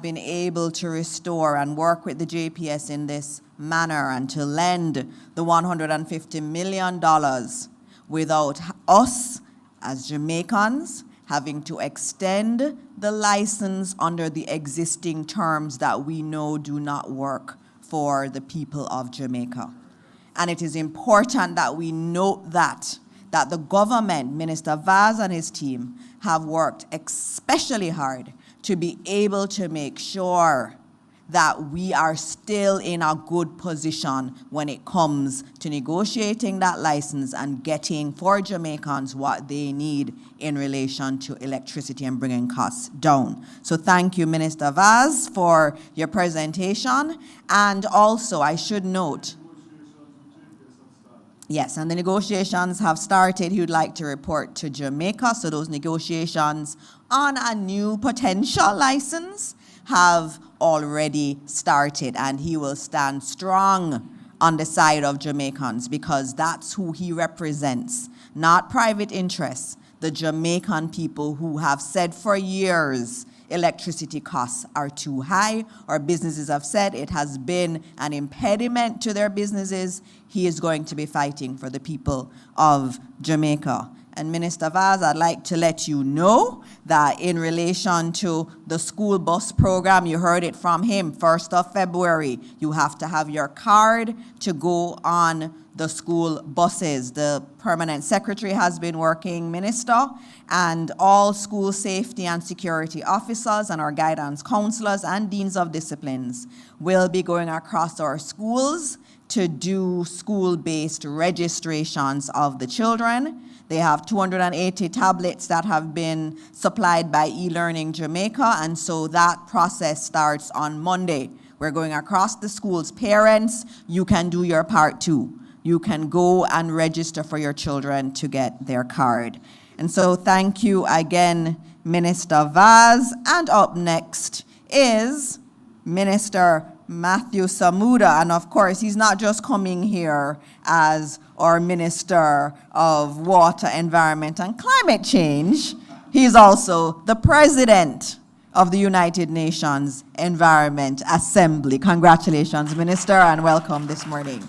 been able to restore and work with the JPS in this manner and to lend the $150 million without us as Jamaicans having to extend the license under the existing terms that we know do not work for the people of Jamaica. And it is important that we note that the government, Minister Vaz and his team, have worked especially hard to be able to make sure that we are still in a good position when it comes to negotiating that license and getting for Jamaicans what they need in relation to electricity and bringing costs down. So thank you, Minister Vaz, for your presentation. And also, I should note, yes, and the negotiations have started. He would like to report to Jamaica. So those negotiations on a new potential license have already started, and he will stand strong on the side of Jamaicans because that's who he represents, not private interests, the Jamaican people who have said for years electricity costs are too high, or businesses have said it has been an impediment to their businesses. He is going to be fighting for the people of Jamaica. And Minister Vaz, I'd like to let you know that in relation to the school bus program, you heard it from him, 1st of February, you have to have your card to go on the school buses. The permanent secretary has been working, Minister, and all school safety and security officers and our guidance counselors and deans of disciplines will be going across our schools to do school-based registrations of the children. They have 280 tablets that have been supplied by eLearning Jamaica, and so that process starts on Monday. We're going across the schools. Parents, you can do your part too. You can go and register for your children to get their card. And so thank you again, Minister Vaz. And up next is Minister Matthew Samuda, and of course, he's not just coming here as our Minister of Water, Environment, and Climate Change. He's also the President of the United Nations Environment Assembly. Congratulations, Minister, and welcome this morning.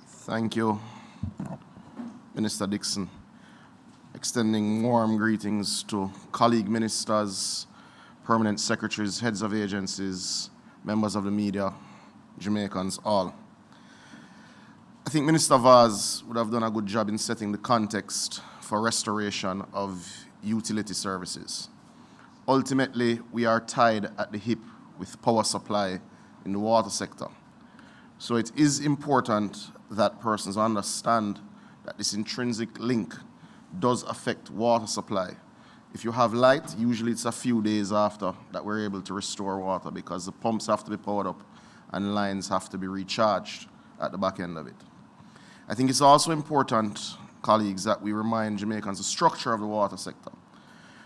Thank you, Minister Dixon. Extending warm greetings to colleague ministers, permanent secretaries, heads of agencies, members of the media, Jamaicans, all. I think Minister Vaz would have done a good job in setting the context for restoration of utility services. Ultimately, we are tied at the hip with power supply in the water sector. So it is important that persons understand that this intrinsic link does affect water supply. If you have light, usually it's a few days after that we're able to restore water because the pumps have to be powered up and lines have to be recharged at the back end of it. I think it's also important, colleagues, that we remind Jamaicans the structure of the water sector,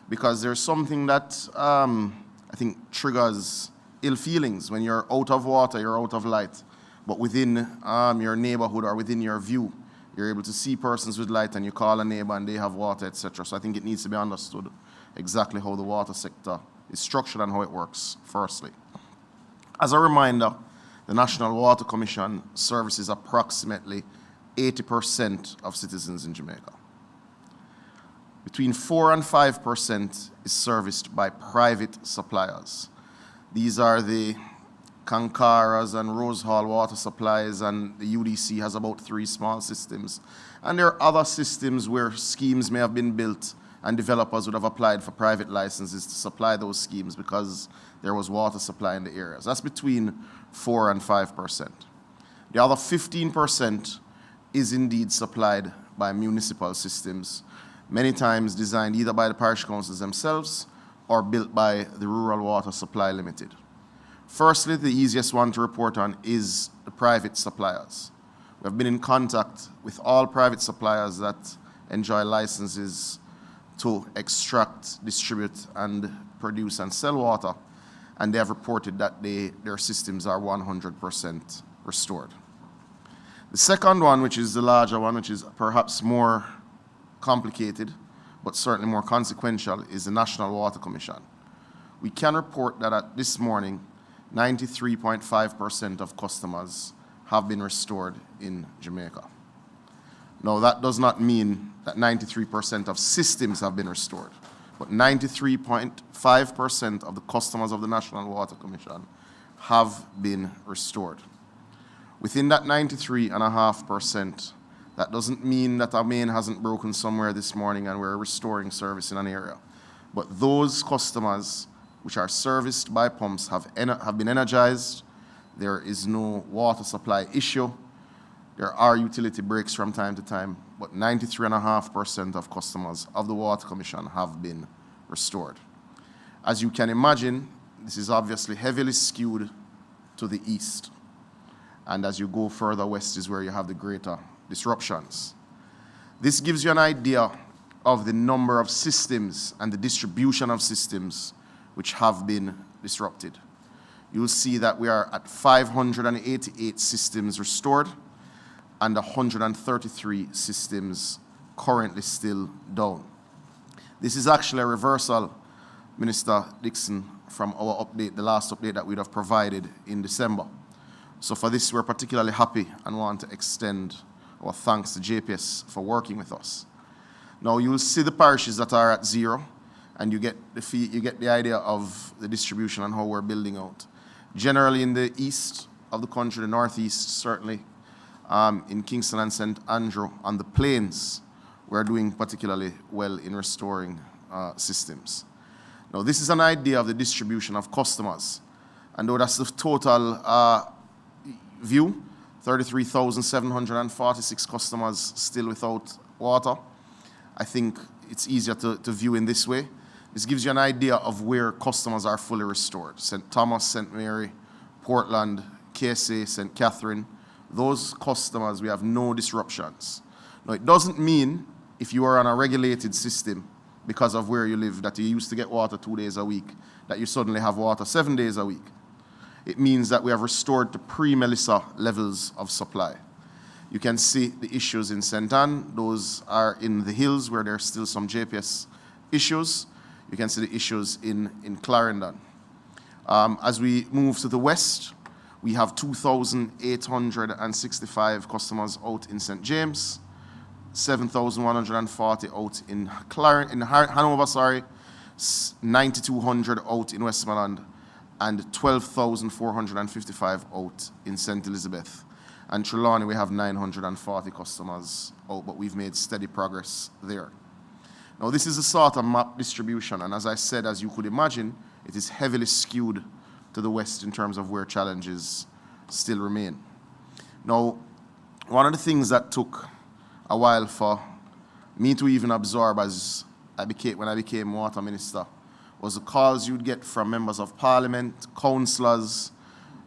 because there's something that I think triggers ill feelings. When you're out of water, you're out of light, but within your neighborhood or within your view, you're able to see persons with light and you call a neighbor and they have water, etc. So I think it needs to be understood exactly how the water sector is structured and how it works, firstly. As a reminder, the National Water Commission services approximately 80% of citizens in Jamaica. Between 4 and 5% is serviced by private suppliers. These are the Kankaras and Rose Hall water supplies, and the UDC has about 3 small systems. And there are other systems where schemes may have been built and developers would have applied for private licenses to supply those schemes because there was water supply in the areas. That's between 4 and 5%. The other 15% is indeed supplied by municipal systems, many times designed either by the parish councils themselves or built by the Rural Water Supply Limited. Firstly, the easiest one to report on is the private suppliers. We have been in contact with all private suppliers that enjoy licenses to extract, distribute, and produce and sell water, and they have reported that their systems are 100% restored. The second one, which is the larger one, which is perhaps more complicated, but certainly more consequential, is the National Water Commission. We can report that at this morning, 93.5% of customers have been restored in Jamaica. Now, that does not mean that 93% of systems have been restored, but 93.5% of the customers of the National Water Commission have been restored. Within that 93.5%, that doesn't mean that our main hasn't broken somewhere this morning and we're restoring service in an area. But those customers which are serviced by pumps have been energized. There is no water supply issue. There are utility breaks from time to time, but 93.5% of customers of the Water Commission have been restored. As you can imagine, this is obviously heavily skewed to the east. And as you go further west is where you have the greater disruptions. This gives you an idea of the number of systems and the distribution of systems which have been disrupted. You'll see that we are at 588 systems restored and 133 systems currently still down. This is actually a reversal, Minister Dixon, from our update, the last update that we'd have provided in December. So for this, we're particularly happy and want to extend our thanks to JPS for working with us. Now, you'll see the parishes that are at zero, and you get the idea of the distribution and how we're building out. Generally in the east of the country, the northeast, certainly, in Kingston and St. Andrew, on the plains, we're doing particularly well in restoring systems. Now, this is an idea of the distribution of customers. And though that's the total view, 33,746 customers still without water, I think it's easier to view in this way. This gives you an idea of where customers are fully restored. St. Thomas, St. Mary, Portland, KSA, St. Catherine, those customers, we have no disruptions. Now, it doesn't mean if you are on a regulated system because of where you live, that you used to get water 2 days a week, that you suddenly have water 7 days a week. It means that we have restored to pre-Melissa levels of supply. You can see the issues in St. Anne. Those are in the hills where there are still some JPS issues. You can see the issues in Clarendon. As we move to the west, we have 2,865 customers out in St. James, 7,140 out in Hanover, 9,200 out in Westmoreland, and 12,455 out in St. Elizabeth. And Trelawney, we have 940 customers out, but we've made steady progress there. Now, this is a sort of map distribution, and as I said, as you could imagine, it is heavily skewed to the west in terms of where challenges still remain. Now, one of the things that took a while for me to even absorb when I became water minister was the calls you'd get from members of parliament, councillors,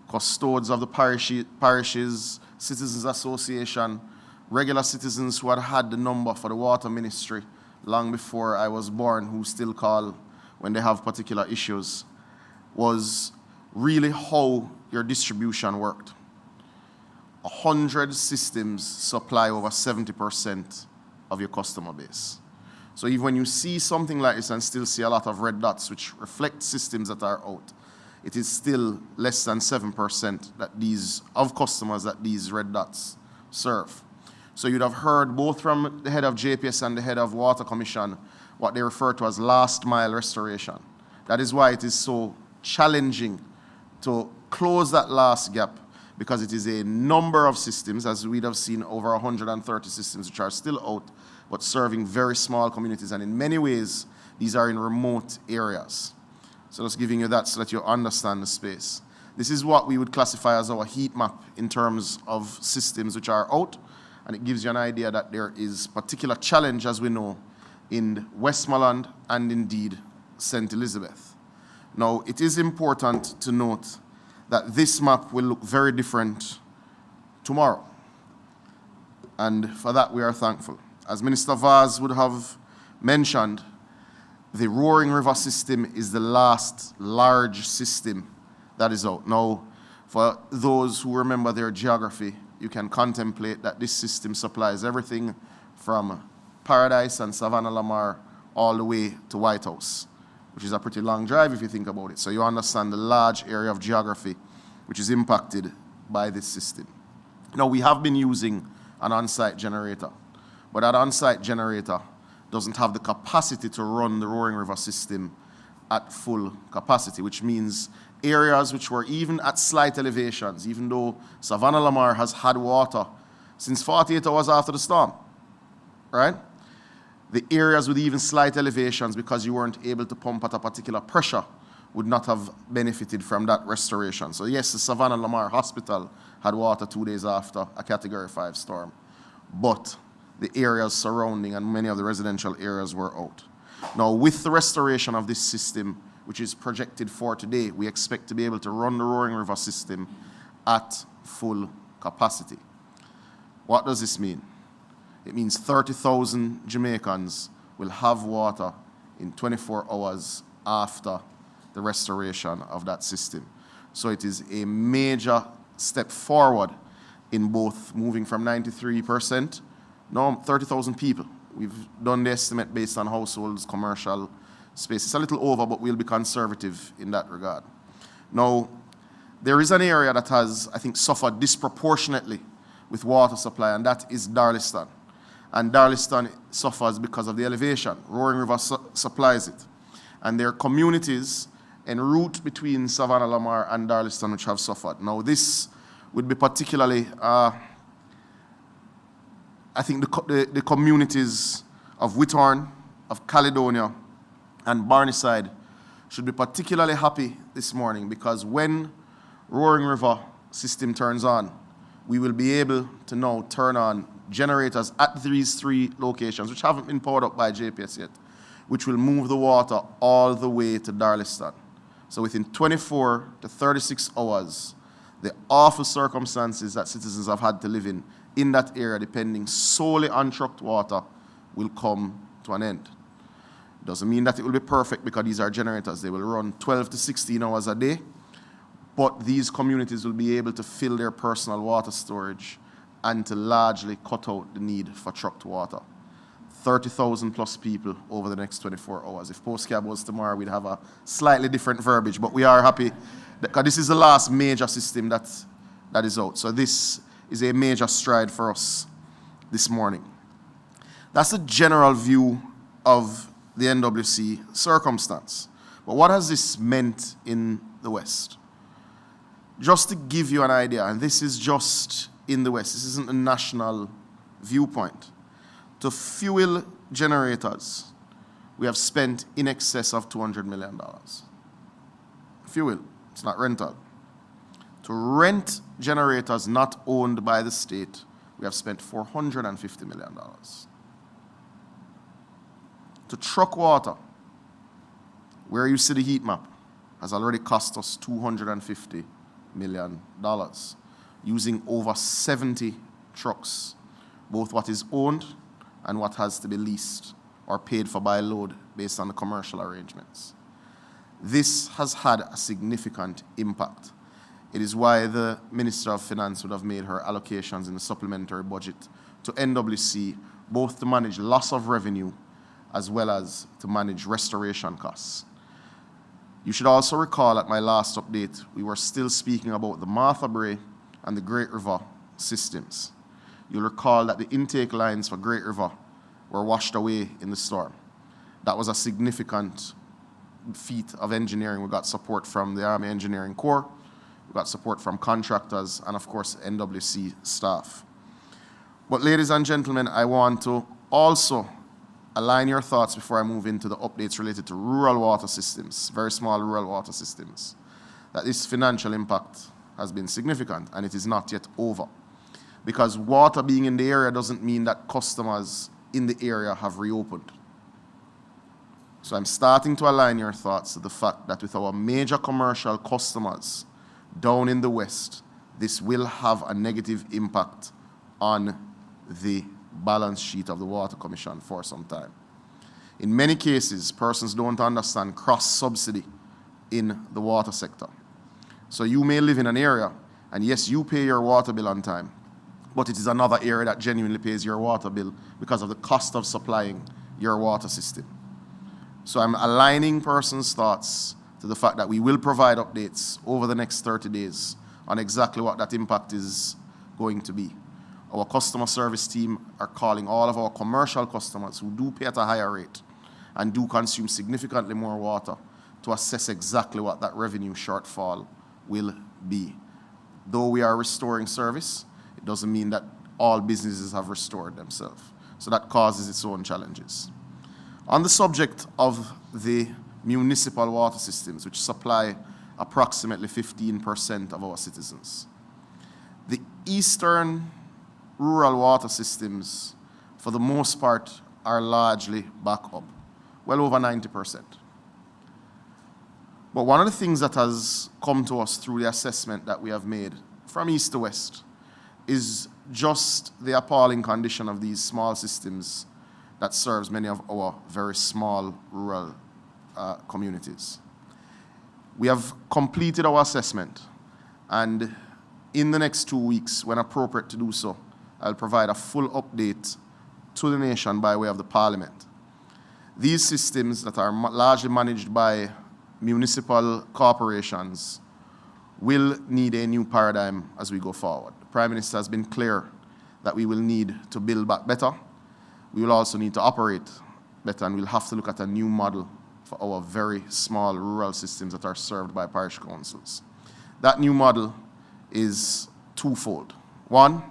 custodians of the parishes, citizens association, regular citizens who had had the number for the water ministry long before I was born, who still call when they have particular issues, was really how your distribution worked. 100 systems supply over 70% of your customer base. So even when you see something like this and still see a lot of red dots which reflect systems that are out, it is still less than 7% of customers that these red dots serve. So you'd have heard both from the head of JPS and the head of Water Commission what they refer to as last mile restoration. That is why it is so challenging to close that last gap, because it is a number of systems, as we'd have seen over 130 systems which are still out, but serving very small communities. And in many ways, these are in remote areas. So just giving you that so that you understand the space. This is what we would classify as our heat map in terms of systems which are out. And it gives you an idea that there is particular challenge, as we know, in Westmoreland and indeed St. Elizabeth. Now, it is important to note that this map will look very different tomorrow. And for that, we are thankful. As Minister Vaz would have mentioned, the Roaring River system is the last large system that is out. Now, for those who remember their geography, you can contemplate that this system supplies everything from Paradise and Savannah Lamar all the way to White House, which is a pretty long drive if you think about it. So you understand the large area of geography which is impacted by this system. Now, we have been using an on-site generator, but that on-site generator doesn't have the capacity to run the Roaring River system at full capacity, which means areas which were even at slight elevations, even though Savannah Lamar has had water since 48 hours after the storm, right? The areas with even slight elevations, because you weren't able to pump at a particular pressure, would not have benefited from that restoration. So yes, the Savannah Lamar Hospital had water 2 days after a Category 5 storm, but the areas surrounding and many of the residential areas were out. Now, with the restoration of this system, which is projected for today, we expect to be able to run the Roaring River system at full capacity. What does this mean? It means 30,000 Jamaicans will have water in 24 hours after the restoration of that system. So it is a major step forward in both moving from 93%, now 30,000 people. We've done the estimate based on households, commercial space. It's a little over, but we'll be conservative in that regard. Now, there is an area that has, I think, suffered disproportionately with water supply, and that is Darliston. And Darliston suffers because of the elevation. Roaring River supplies it. And there are communities en route between Savannah Lamar and Darliston which have suffered. Now, this would be particularly, I think the communities of Whithorn, of Caledonia, and Barnyside should be particularly happy this morning, because when Roaring River system turns on, we will be able to now turn on generators at these 3 locations, which haven't been powered up by JPS yet, which will move the water all the way to Darliston. So within 24 to 36 hours, the awful circumstances that citizens have had to live in that area, depending solely on trucked water, will come to an end. Doesn't mean that it will be perfect, because these are generators. They will run 12 to 16 hours a day, but these communities will be able to fill their personal water storage and to largely cut out the need for trucked water. 30,000 plus people over the next 24 hours. If postcab was tomorrow, we'd have a slightly different verbiage, but we are happy because this is the last major system that is out. So this is a major stride for us this morning. That's the general view of the NWC circumstance. But what has this meant in the West? Just to give you an idea, and this is just in the West, this isn't a national viewpoint. To fuel generators, we have spent in excess of $200 million. Fuel, it's not rental. To rent generators not owned by the state, we have spent $450 million. To truck water, where you see the heat map, has already cost us $250 million, using over 70 trucks, both what is owned and what has to be leased or paid for by load based on the commercial arrangements. This has had a significant impact. It is why the Minister of Finance would have made her allocations in the supplementary budget to NWC, both to manage loss of revenue as well as to manage restoration costs. You should also recall at my last update, we were still speaking about the Martha Brae and the Great River systems. You'll recall that the intake lines for Great River were washed away in the storm. That was a significant feat of engineering. We got support from the Army Engineering Corps, we got support from contractors, and of course, NWC staff. But ladies and gentlemen, I want to also align your thoughts before I move into the updates related to rural water systems, very small rural water systems, that this financial impact has been significant, and it is not yet over. Because water being in the area doesn't mean that customers in the area have reopened. So I'm starting to align your thoughts to the fact that with our major commercial customers down in the West, this will have a negative impact on the balance sheet of the Water Commission for some time. In many cases, persons don't understand cross-subsidy in the water sector. So you may live in an area, and yes, you pay your water bill on time, but it is another area that genuinely pays your water bill because of the cost of supplying your water system. So I'm aligning persons' thoughts to the fact that we will provide updates over the next 30 days on exactly what that impact is going to be. Our customer service team are calling all of our commercial customers who do pay at a higher rate and do consume significantly more water to assess exactly what that revenue shortfall will be. Though we are restoring service, it doesn't mean that all businesses have restored themselves. So that causes its own challenges. On the subject of the municipal water systems, which supply approximately 15% of our citizens, the eastern rural water systems, for the most part, are largely back up, well over 90%. But one of the things that has come to us through the assessment that we have made from east to west is just the appalling condition of these small systems that serves many of our very small rural communities. We have completed our assessment, and in the next 2 weeks, when appropriate to do so, I'll provide a full update to the nation by way of the Parliament. These systems that are largely managed by municipal corporations will need a new paradigm as we go forward. The Prime Minister has been clear that we will need to build back better. We will also need to operate better, and we'll have to look at a new model for our very small rural systems that are served by parish councils. That new model is twofold. One,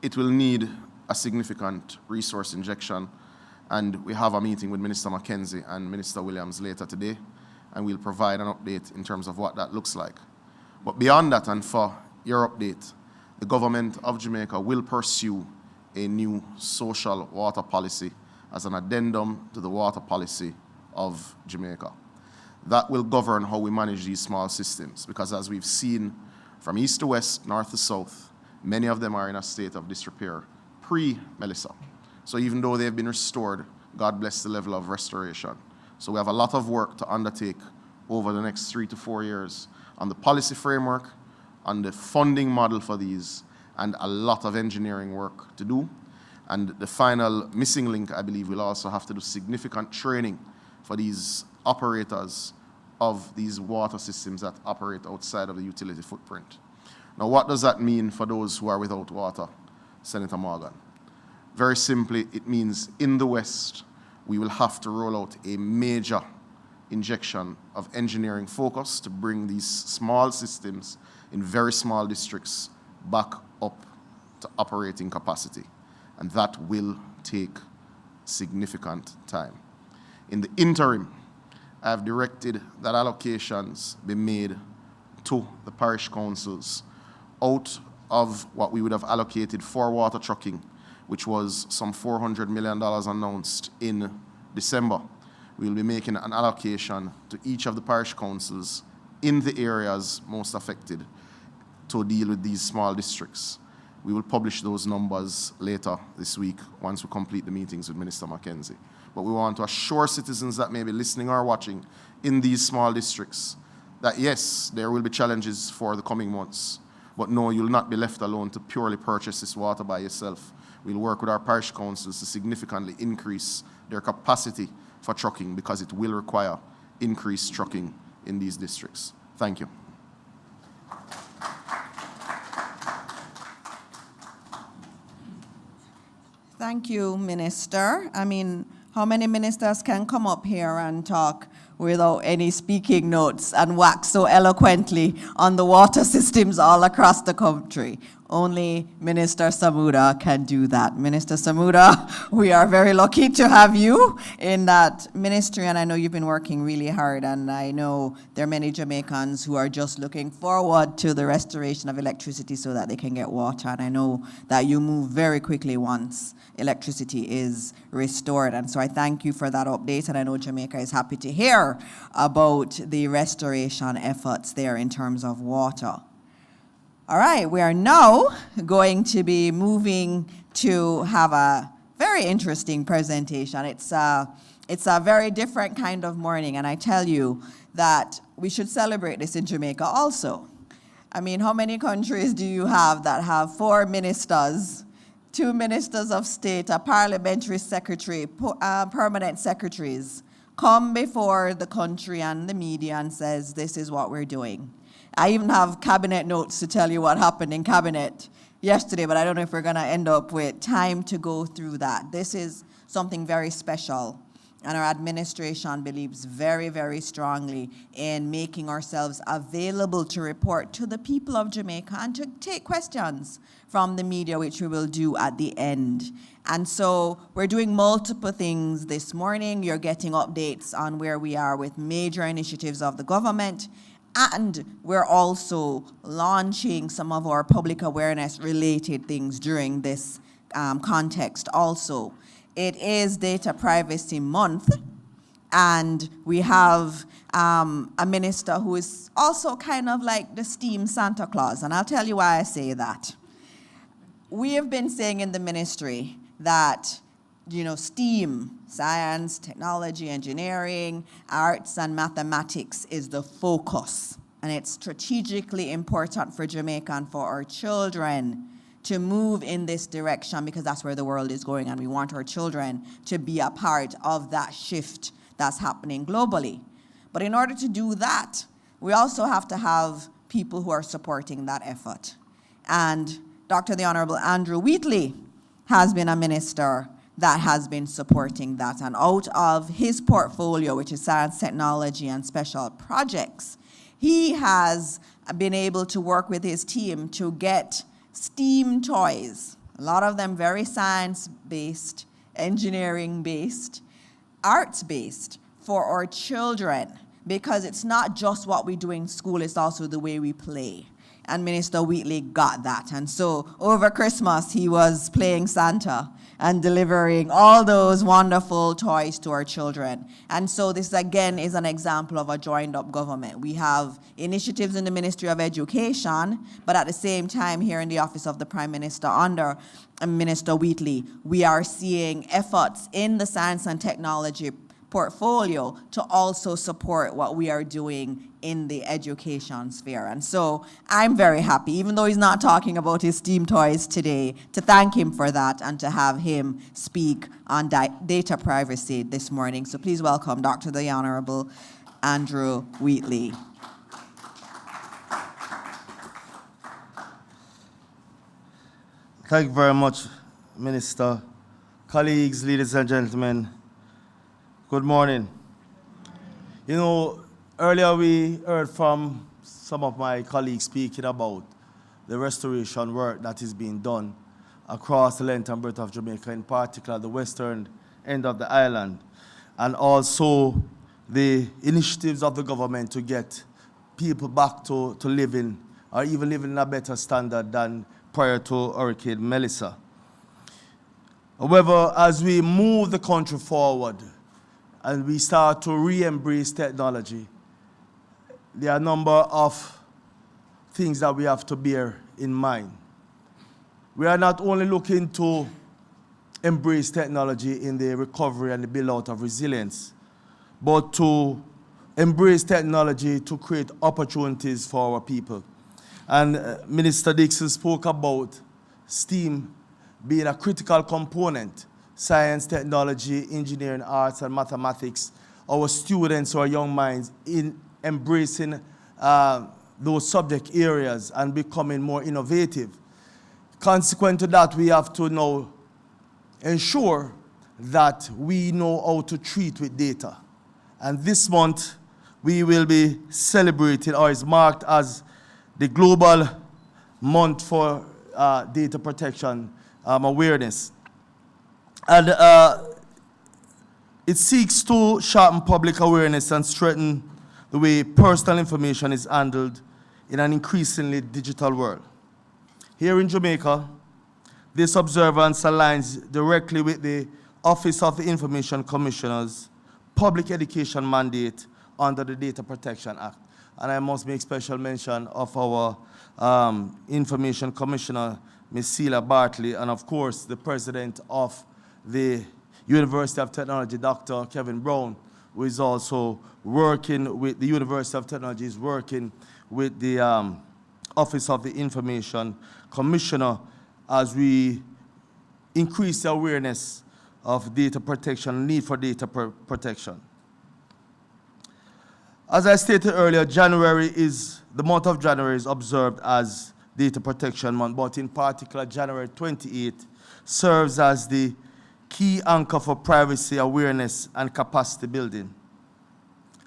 it will need a significant resource injection, and we have a meeting with Minister Mackenzie and Minister Williams later today, and we'll provide an update in terms of what that looks like. But beyond that, and for your update, the government of Jamaica will pursue a new social water policy as an addendum to the water policy of Jamaica. That will govern how we manage these small systems, because as we've seen from east to west, north to south, many of them are in a state of disrepair pre-Melissa. So even though they've been restored, God bless the level of restoration. So we have a lot of work to undertake over the next 3 to 4 years on the policy framework, on the funding model for these, and a lot of engineering work to do. And the final missing link, I believe, will also have to do significant training for these operators of these water systems that operate outside of the utility footprint. Now, what does that mean for those who are without water, Senator Morgan? Very simply, it means in the West, we will have to roll out a major injection of engineering focus to bring these small systems in very small districts back up to operating capacity. And that will take significant time. In the interim, I have directed that allocations be made to the parish councils out of what we would have allocated for water trucking, which was some $400 million announced in December. We will be making an allocation to each of the parish councils in the areas most affected to deal with these small districts. We will publish those numbers later this week once we complete the meetings with Minister Mackenzie. But we want to assure citizens that may be listening or watching in these small districts that yes, there will be challenges for the coming months, but no, you'll not be left alone to purely purchase this water by yourself. We'll work with our parish councils to significantly increase their capacity for trucking, because it will require increased trucking in these districts. Thank you. Thank you, Minister. I mean, how many ministers can come up here and talk without any speaking notes and wax so eloquently on the water systems all across the country? Only Minister Samuda can do that. Minister Samuda, we are very lucky to have you in that ministry, and I know you've been working really hard, and I know there are many Jamaicans who are just looking forward to the restoration of electricity so that they can get water, and I know that you move very quickly once electricity is restored, and so I thank you for that update, and I know Jamaica is happy to hear about the restoration efforts there in terms of water. All right, we are now going to be moving to have a very interesting presentation. It's a very different kind of morning, and I tell you that we should celebrate this in Jamaica also. I mean, how many countries do you have that have 4 ministers, 2 ministers of state, a parliamentary secretary, permanent secretaries, come before the country and the media and says, this is what we're doing. I even have cabinet notes to tell you what happened in cabinet yesterday, but I don't know if we're going to end up with time to go through that. This is something very special, and our administration believes very, very strongly in making ourselves available to report to the people of Jamaica and to take questions from the media, which we will do at the end. And so we're doing multiple things this morning. You're getting updates on where we are with major initiatives of the government. And we're also launching some of our public awareness related things during this context also. It is Data Privacy Month, and we have a minister who is also kind of like the STEAM Santa Claus, and I'll tell you why I say that. We have been saying in the ministry that, you know, STEAM, science, technology, engineering, arts, and mathematics is the focus. And it's strategically important for Jamaica and for our children to move in this direction because that's where the world is going, and we want our children to be a part of that shift that's happening globally. But in order to do that, we also have to have people who are supporting that effort. And Dr. the Honorable Andrew Wheatley has been a minister that has been supporting that. And out of his portfolio, which is science, technology, and special projects, he has been able to work with his team to get STEAM toys, a lot of them very science-based, engineering-based, arts-based for our children, because it's not just what we do in school, it's also the way we play. And Minister Wheatley got that. And so over Christmas, he was playing Santa and delivering all those wonderful toys to our children. And so this, again, is an example of a joined-up government. We have initiatives in the Ministry of Education, but at the same time, here in the Office of the Prime Minister, under Minister Wheatley, we are seeing efforts in the science and technology portfolio to also support what we are doing in the education sphere. And so I'm very happy, even though he's not talking about his STEAM toys today, to thank him for that and to have him speak on data privacy this morning. So please welcome Dr. the Honorable Andrew Wheatley. Thank you very much, Minister. Colleagues, ladies and gentlemen, good morning. You know, earlier we heard from some of my colleagues speaking about the restoration work that is being done across the length and breadth of Jamaica, in particular the western end of the island, and also the initiatives of the government to get people back to living, or even living in a better standard than prior to Hurricane Melissa. However, as we move the country forward, and we start to re-embrace technology, there are a number of things that we have to bear in mind. We are not only looking to embrace technology in the recovery and the build-out of resilience, but to embrace technology to create opportunities for our people. And Minister Dixon spoke about STEAM being a critical component: science, technology, engineering, arts, and mathematics. Our students, our young minds, in embracing those subject areas and becoming more innovative. Consequent to that, we have to now ensure that we know how to treat with data. And this month, we will be celebrating, or is marked as the Global Month for Data Protection Awareness. And it seeks to sharpen public awareness and strengthen the way personal information is handled in an increasingly digital world. Here in Jamaica, this observance aligns directly with the Office of the Information Commissioner's public education mandate under the Data Protection Act. And I must make special mention of our Information Commissioner, Ms. Celia Bartley, and of course, the President of the University of Technology, Dr. Kevin Brown, who is also working with the University of Technology, is working with the Office of the Information Commissioner as we increase the awareness of data protection, need for data protection. As I stated earlier, the month of January is observed as Data Protection Month, but in particular, January 28th serves as the key anchor for privacy awareness and capacity building.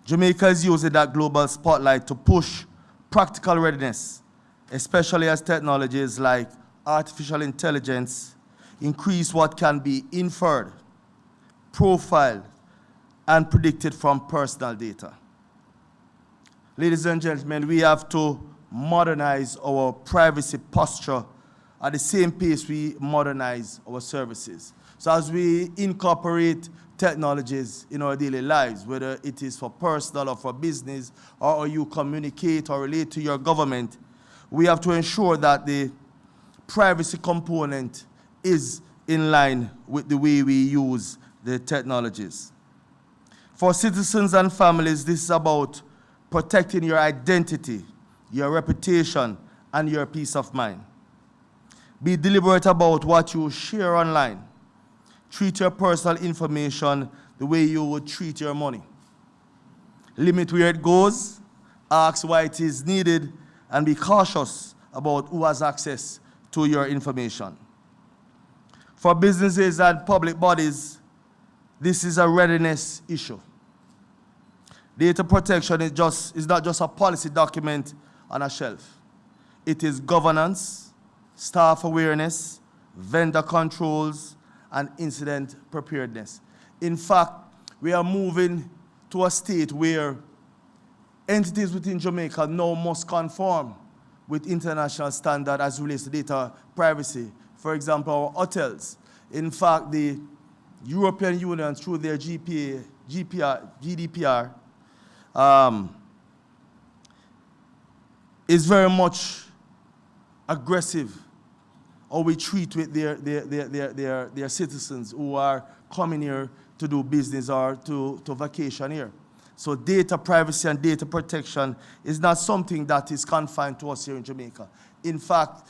Jamaica is using that global spotlight to push practical readiness, especially as technologies like artificial intelligence increase what can be inferred, profiled, and predicted from personal data. Ladies and gentlemen, we have to modernize our privacy posture at the same pace we modernize our services. So as we incorporate technologies in our daily lives, whether it is for personal or for business, or you communicate or relate to your government, we have to ensure that the privacy component is in line with the way we use the technologies. For citizens and families, this is about protecting your identity, your reputation, and your peace of mind. Be deliberate about what you share online. Treat your personal information the way you would treat your money. Limit where it goes, ask why it is needed, and be cautious about who has access to your information. For businesses and public bodies, this is a readiness issue. Data protection is not just a policy document on a shelf. It is governance, staff awareness, vendor controls, and incident preparedness. In fact, we are moving to a state where entities within Jamaica now must conform with international standards as relates to data privacy. For example, our hotels. In fact, the European Union, through their GDPR, is very much aggressive how we treat with their citizens who are coming here to do business or to vacation here. So data privacy and data protection is not something that is confined to us here in Jamaica. In fact,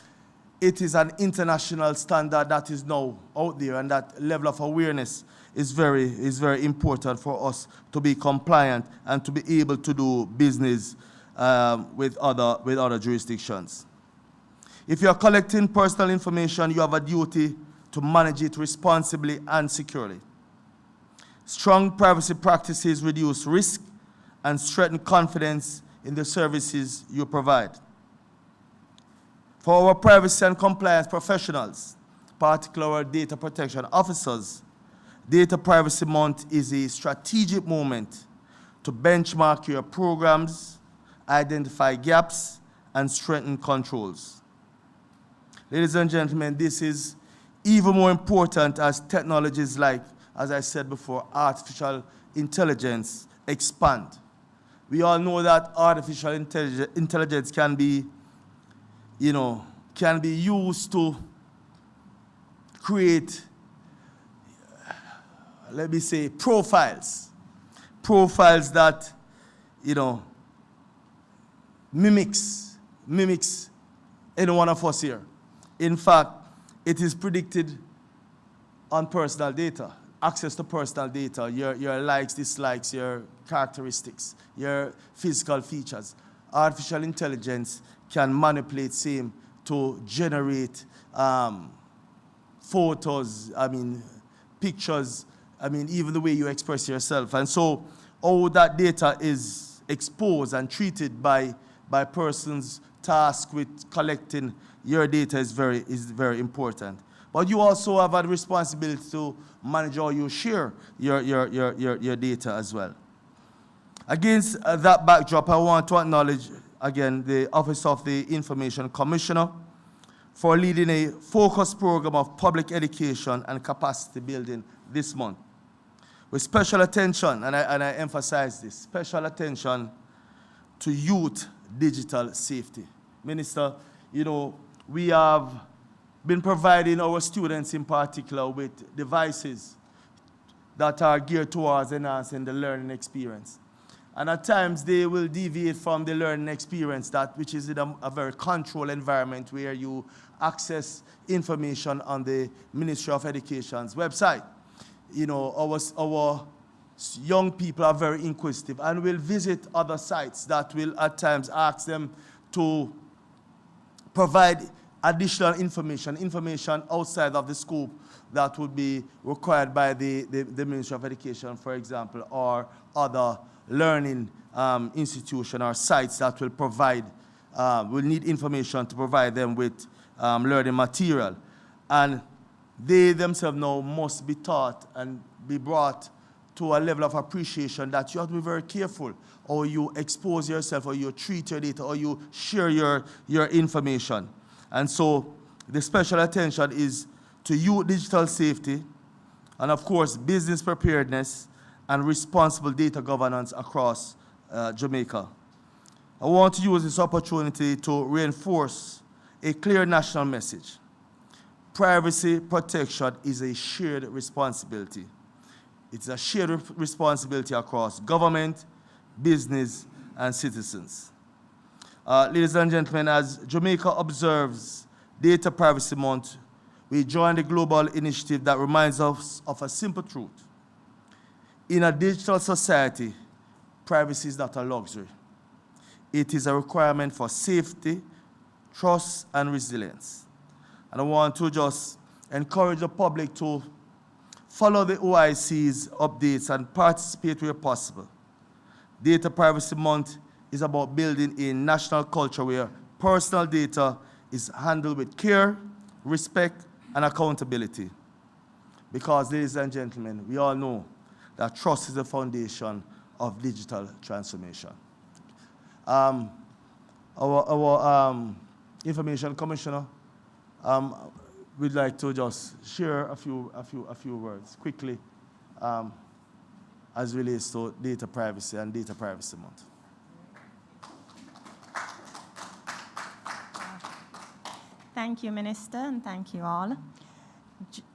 it is an international standard that is now out there, and that level of awareness is very important for us to be compliant and to be able to do business with other jurisdictions. If you are collecting personal information, you have a duty to manage it responsibly and securely. Strong privacy practices reduce risk and strengthen confidence in the services you provide. For our privacy and compliance professionals, particularly our data protection officers, Data Privacy Month is a strategic moment to benchmark your programs, identify gaps, and strengthen controls. Ladies and gentlemen, this is even more important as technologies like, as I said before, artificial intelligence expand. We all know that artificial intelligence can be used to create, let me say, profiles that, mimics any one of us here. In fact, it is predicted on personal data, access to personal data, your likes, dislikes, your characteristics, your physical features. Artificial intelligence can manipulate same to generate photos, pictures, even the way you express yourself. And so all that data is exposed and treated by persons tasked with collecting your data is very important. But you also have a responsibility to manage how you share your data as well. Against that backdrop, I want to acknowledge again the Office of the Information Commissioner for leading a focused program of public education and capacity building this month, with special attention, and I emphasize this, special attention to youth digital safety. Minister, we have been providing our students in particular with devices that are geared towards enhancing the learning experience. And at times they will deviate from the learning experience, which is in a very controlled environment where you access information on the Ministry of Education's website. Our young people are very inquisitive and will visit other sites that will at times ask them to provide additional information outside of the scope that would be required by the Ministry of Education, for example, or other learning institution or sites that will provide, will need information to provide them with learning material. And they themselves now must be taught and be brought to a level of appreciation that you have to be very careful or you expose yourself or you treat your data or you share your information. And so the special attention is to youth digital safety and, of course, business preparedness and responsible data governance across Jamaica. I want to use this opportunity to reinforce a clear national message. Privacy protection is a shared responsibility. It's a shared responsibility across government, business, and citizens. Ladies and gentlemen, as Jamaica observes Data Privacy Month, we join the global initiative that reminds us of a simple truth. In a digital society, privacy is not a luxury. It is a requirement for safety, trust, and resilience. And I want to just encourage the public to follow the OIC's updates and participate where possible. Data Privacy Month is about building a national culture where personal data is handled with care, respect, and accountability. Because, ladies and gentlemen, we all know that trust is the foundation of digital transformation. Our Information Commissioner we'd like to just share a few words quickly as relates to data privacy and Data Privacy Month. Thank you, Minister, and thank you all.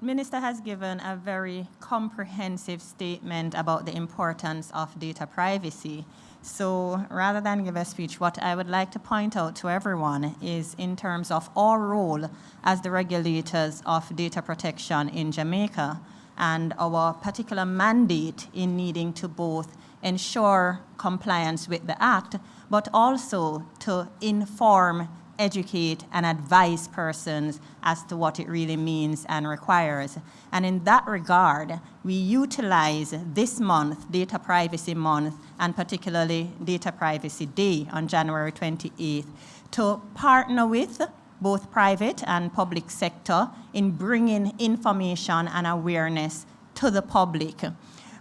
Minister has given a very comprehensive statement about the importance of data privacy. So rather than give a speech, what I would like to point out to everyone is in terms of our role as the regulators of data protection in Jamaica and our particular mandate in needing to both ensure compliance with the Act, but also to inform, educate, and advise persons as to what it really means and requires. And in that regard, we utilize this month, Data Privacy Month, and particularly Data Privacy Day on January 28th, to partner with both private and public sector in bringing information and awareness to the public.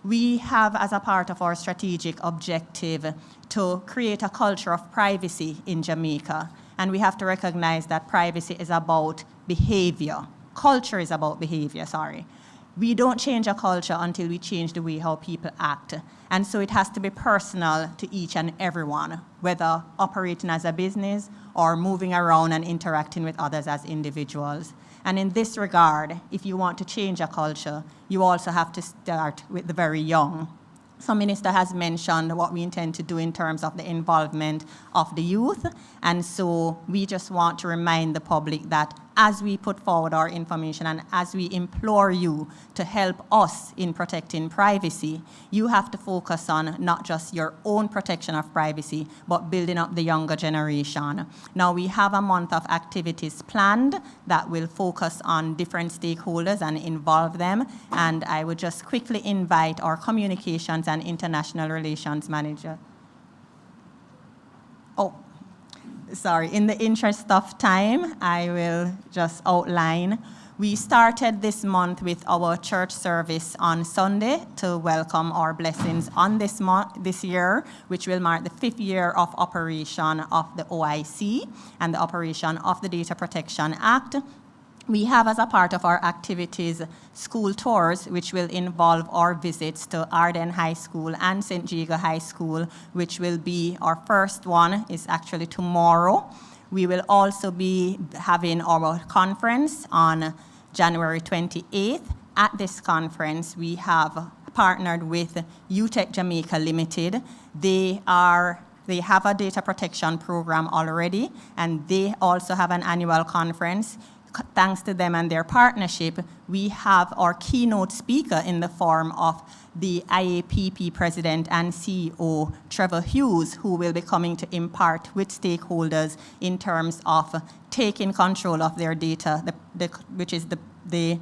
We have, as a part of our strategic objective, to create a culture of privacy in Jamaica. And we have to recognize that privacy is about behavior. Culture is about behavior, sorry. We don't change a culture until we change the way how people act. And so it has to be personal to each and everyone, whether operating as a business or moving around and interacting with others as individuals. And in this regard, if you want to change a culture, you also have to start with the very young. So Minister has mentioned what we intend to do in terms of the involvement of the youth. And so we just want to remind the public that as we put forward our information and as we implore you to help us in protecting privacy, you have to focus on not just your own protection of privacy, but building up the younger generation. Now, we have a month of activities planned that will focus on different stakeholders and involve them. And I would just quickly invite our Communications and International Relations Manager. Sorry, in the interest of time, I will just outline. We started this month with our church service on Sunday to welcome our blessings on this year, which will mark the 5th year of operation of the OIC and the operation of the Data Protection Act. We have, as a part of our activities, school tours, which will involve our visits to Arden High School and St. Jago High School, which will be our first one, is actually tomorrow. We will also be having our conference on January 28th. At this conference, we have partnered with UTech Jamaica Limited. They have a data protection program already, and they also have an annual conference thanks to them and their partnership, we have our keynote speaker in the form of the IAPP President and CEO, Trevor Hughes, who will be coming to impart with stakeholders in terms of taking control of their data, which is the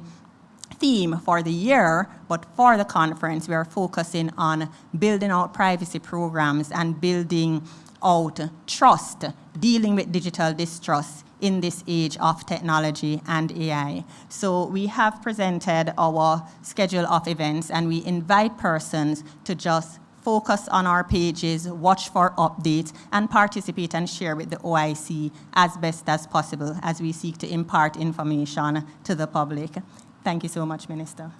theme for the year, but for the conference, we are focusing on building out privacy programs and building out trust, dealing with digital distrust in this age of technology and AI. So we have presented our schedule of events, and we invite persons to just focus on our pages, watch for updates, and participate and share with the OIC as best as possible as we seek to impart information to the public. Thank you so much, Minister.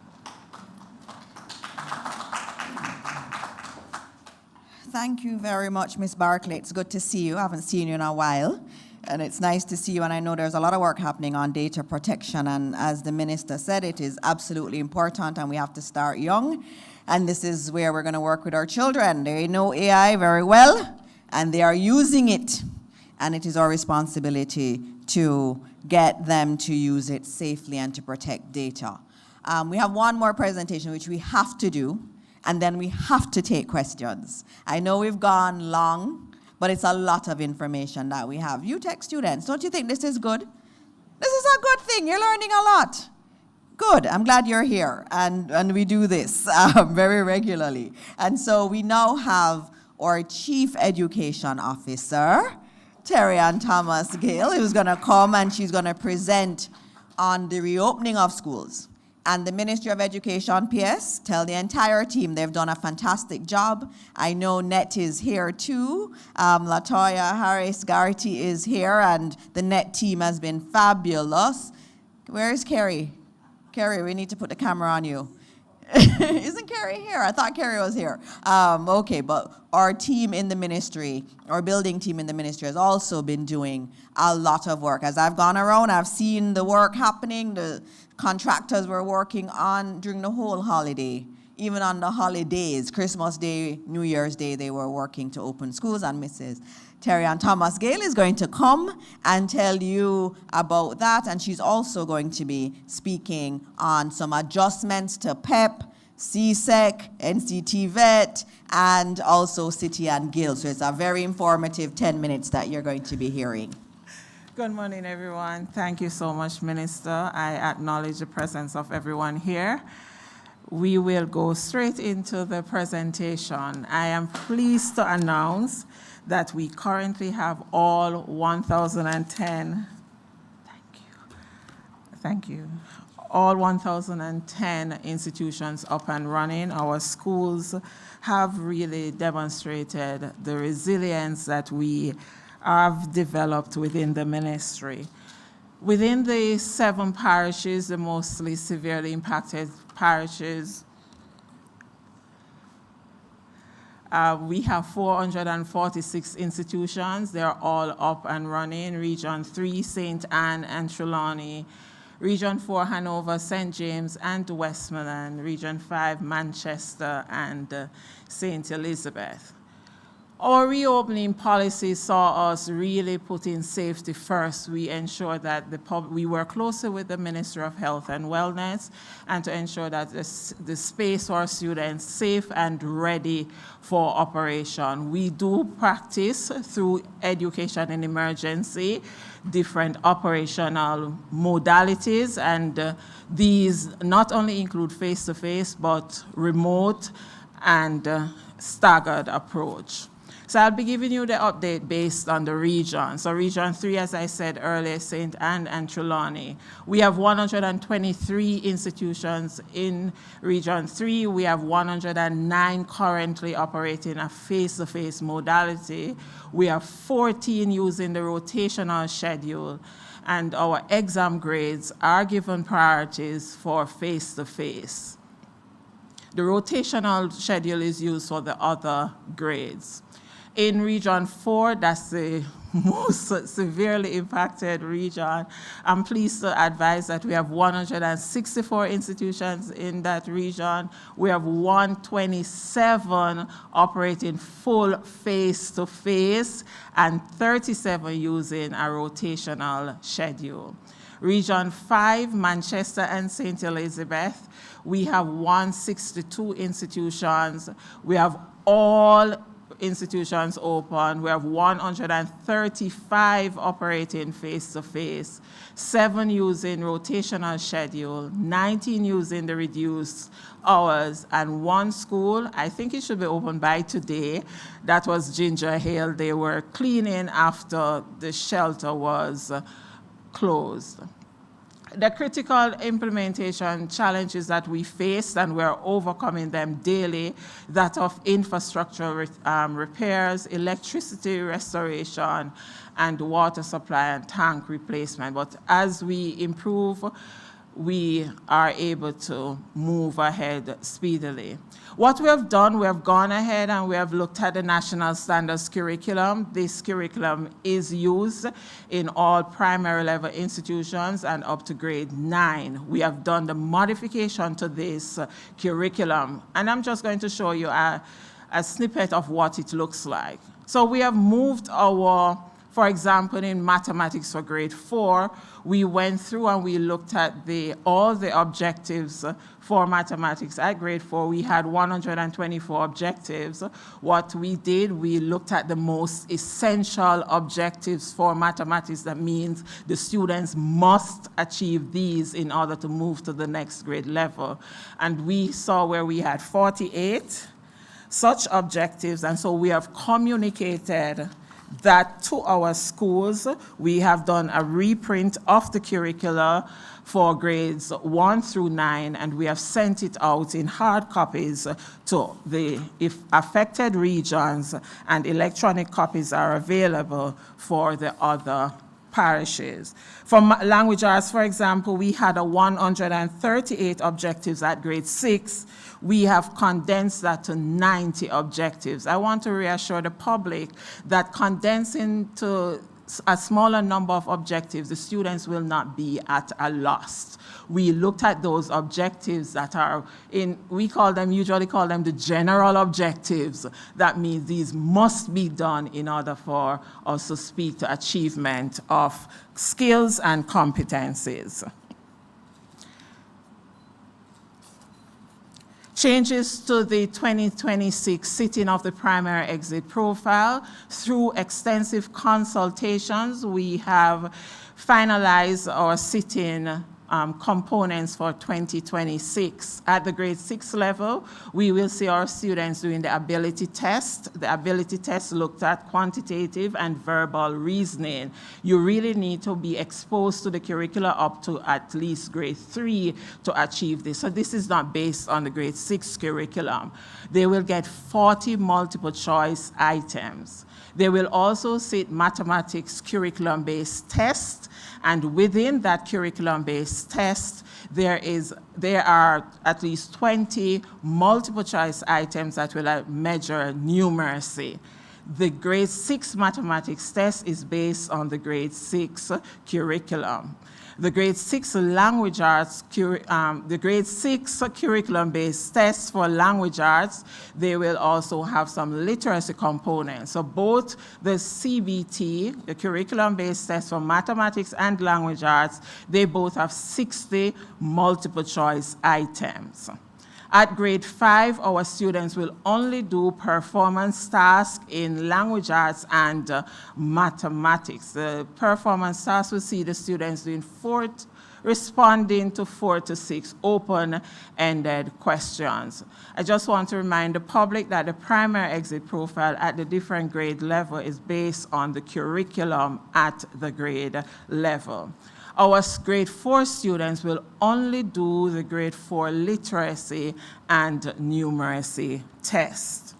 Thank you very much, Ms. Barclay. It's good to see you. I haven't seen you in a while. And it's nice to see you, and I know there's a lot of work happening on data protection, and as the minister said, it is absolutely important, and we have to start young, and this is where we're going to work with our children. They know AI very well, and they are using it, and it is our responsibility to get them to use it safely and to protect data. We have one more presentation, which we have to do, and then we have to take questions. I know we've gone long, but it's a lot of information that we have. You tech students, don't you think this is good? This is a good thing. You're learning a lot. Good. I'm glad you're here. And we do this very regularly. And so we now have our Chief Education Officer, Terry-Ann Thomas Gale, who's going to come and she's going to present on the reopening of schools. And the Ministry of Education, PS, tell the entire team they've done a fantastic job. I know NET is here too. Latoya Harris-Garty is here, and the NET team has been fabulous. Where is Carrie? Carrie, we need to put the camera on you. Isn't Carrie here? I thought Carrie was here. Okay, but our team in the ministry, our building team in the ministry has also been doing a lot of work. As I've gone around, I've seen the work happening. The contractors were working on during the whole holiday, even on the holidays, Christmas Day, New Year's Day, they were working to open schools, and Mrs. Terry-Ann Thomas Gale is going to come and tell you about that, and she's also going to be speaking on some adjustments to PEP, CSEC, NCT VET, and also City and Guild. So it's a very informative 10 minutes that you're going to be hearing. Good morning, everyone. Thank you so much, Minister. I acknowledge the presence of everyone here. We will go straight into the presentation. I am pleased to announce that we currently have all 1,010, thank you, all 1,010 institutions up and running. Our schools have really demonstrated the resilience that we have developed within the ministry. Within the 7 parishes, the mostly severely impacted parishes, we have 446 institutions. They're all up and running. Region 3, St. Anne and Trelawney. Region 4, Hanover, St. James and Westmoreland. Region 5, Manchester and St. Elizabeth. Our reopening policy saw us really putting safety first. We ensured that we were closer with the Ministry of Health and Wellness, and to ensure that the space for our students safe and ready for operation. We do practice through education in emergency, different operational modalities, and these not only include face-to-face, but remote and staggered approach. So I'll be giving you the update based on the region. So Region 3, as I said earlier, St. Anne and Trelawney. We have 123 institutions in Region 3. We have 109 currently operating a face-to-face modality. We have 14 using the rotational schedule, and our exam grades are given priorities for face-to-face. The rotational schedule is used for the other grades. In Region 4, that's the most severely impacted region, I'm pleased to advise that we have 164 institutions in that region. We have 127 operating full face-to-face and 37 using a rotational schedule. Region 5, Manchester and St. Elizabeth, we have 162 institutions. We have all institutions open. We have 135 operating face-to-face, 7 using rotational schedule, 19 using the reduced hours, and 1 school, I think it should be open by today, that was Ginger Hill. They were cleaning after the shelter was closed. The critical implementation challenges that we face, and we're overcoming them daily, that of infrastructure repairs, electricity restoration, and water supply and tank replacement. But as we improve, we are able to move ahead speedily. What we have done, we have gone ahead and we have looked at the National Standards Curriculum. This curriculum is used in all primary level institutions and up to grade 9. We have done the modification to this curriculum, and I'm just going to show you a snippet of what it looks like. So we have moved for example, in mathematics for grade 4, we went through and we looked at all the objectives for mathematics. At grade 4, we had 124 objectives. What we did, we looked at the most essential objectives for mathematics. That means the students must achieve these in order to move to the next grade level. And we saw where we had 48 such objectives, and so we have communicated that to our schools. We have done a reprint of the curricula for grades 1 through 9, and we have sent it out in hard copies to the affected regions, and electronic copies are available for the other parishes. For language arts, for example, we had 138 objectives at grade 6. We have condensed that to 90 objectives. I want to reassure the public that condensing to a smaller number of objectives, the students will not be at a loss. We looked at those objectives that are we usually call them the general objectives. That means these must be done in order for us to speak to achievement of skills and competencies. Changes to the 2026 sitting of the primary exit profile. Through extensive consultations, we have finalized our sitting components for 2026. At the grade 6 level, we will see our students doing the ability test. The ability test looked at quantitative and verbal reasoning. You really need to be exposed to the curricula up to at least grade 3 to achieve this. So this is not based on the grade 6 curriculum. They will get 40 multiple choice items. They will also sit mathematics curriculum-based tests, and within that curriculum-based test, there are at least 20 multiple choice items that will measure numeracy. The grade 6 mathematics test is based on the grade 6 curriculum. The grade 6 language arts, the grade 6 curriculum-based tests for language arts, they will also have some literacy components. So both the CBT, the curriculum-based test for mathematics and language arts, they both have 60 multiple choice items. At grade 5, our students will only do performance tasks in language arts and mathematics. The performance tasks will see the students doing responding to 4 to 6 open-ended questions. I just want to remind the public that the primary exit profile at the different grade level is based on the curriculum at the grade level. Our grade 4 students will only do the grade 4 literacy and numeracy test.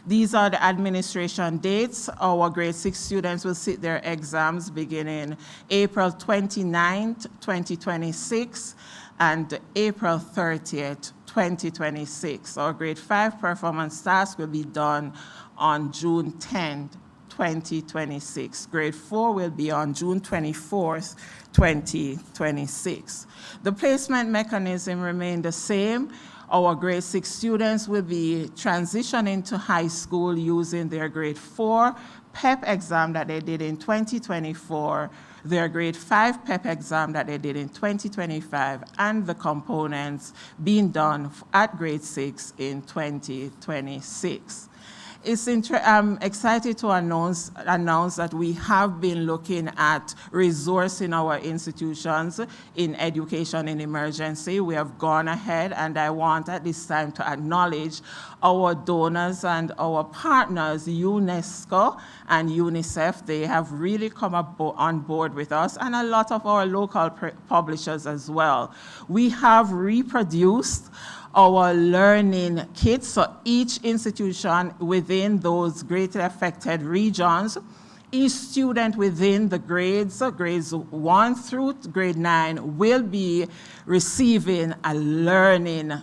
These are the administration dates. Our grade 6 students will sit their exams beginning April 29th, 2026 and April 30th, 2026. Our grade 5 performance task will be done on June 10th, 2026. Grade 4 will be on June 24th, 2026. The placement mechanism remained the same. Our grade 6 students will be transitioning to high school using their grade 4 PEP exam that they did in 2024, their grade 5 PEP exam that they did in 2025, and the components being done at grade 6 in 2026. I'm excited to announce that we have been looking at resourcing our institutions in education in emergency. We have gone ahead, and I want at this time to acknowledge our donors and our partners, UNESCO and UNICEF. They have really come on board with us, and a lot of our local publishers as well. We have reproduced our learning kits, so each institution within those greatly affected regions, each student within the grades 1 through grade 9 will be receiving a learning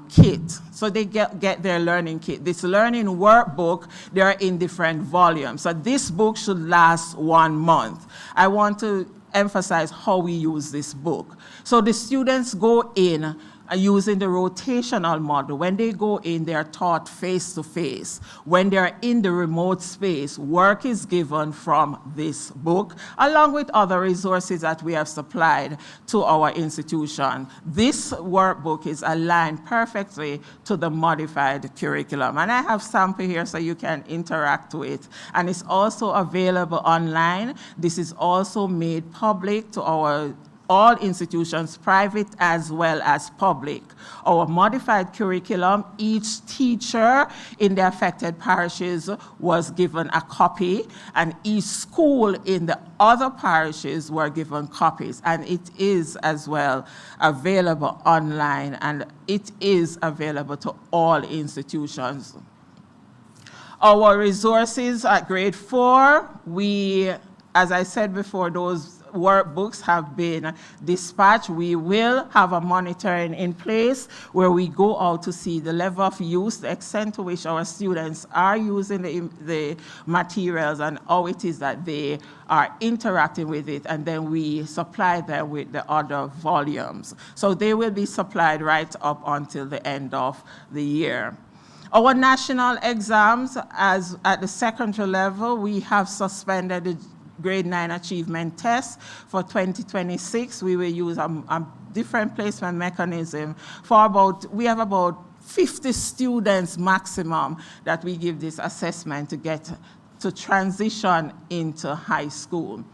kit. So they get their learning kit. This learning workbook, they are in different volumes. So this book should last 1 month. I want to emphasize how we use this book. So the students go in using the rotational model. When they go in, they are taught face-to-face. When they are in the remote space, work is given from this book, along with other resources that we have supplied to our institution. This workbook is aligned perfectly to the modified curriculum. And I have sample here so you can interact with. And it's also available online. This is also made public to all institutions, private as well as public. Our modified curriculum, each teacher in the affected parishes was given a copy, and each school in the other parishes were given copies. And it is as well available online, and it is available to all institutions. Our resources at grade 4, as I said before, those workbooks have been dispatched. We will have a monitoring in place where we go out to see the level of use, the extent to which our students are using the materials, and how it is that they are interacting with it, and then we supply them with the other volumes. So they will be supplied right up until the end of the year. Our national exams, as at the secondary level, we have suspended the grade 9 achievement test for 2026. We will use a different placement mechanism we have about 50 students maximum that we give this assessment to get to transition into high school.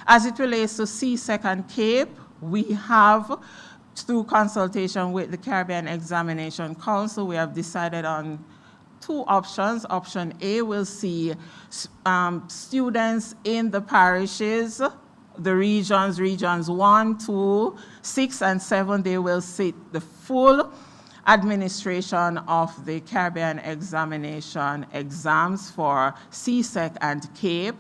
As it relates to CSEC and CAPE, we have, through consultation with the Caribbean Examination Council, we have decided on 2 options. Option A will see students in the parishes, the regions 1, 2, 6, and 7, they will sit the full administration of the Caribbean Examination exams for CSEC and CAPE.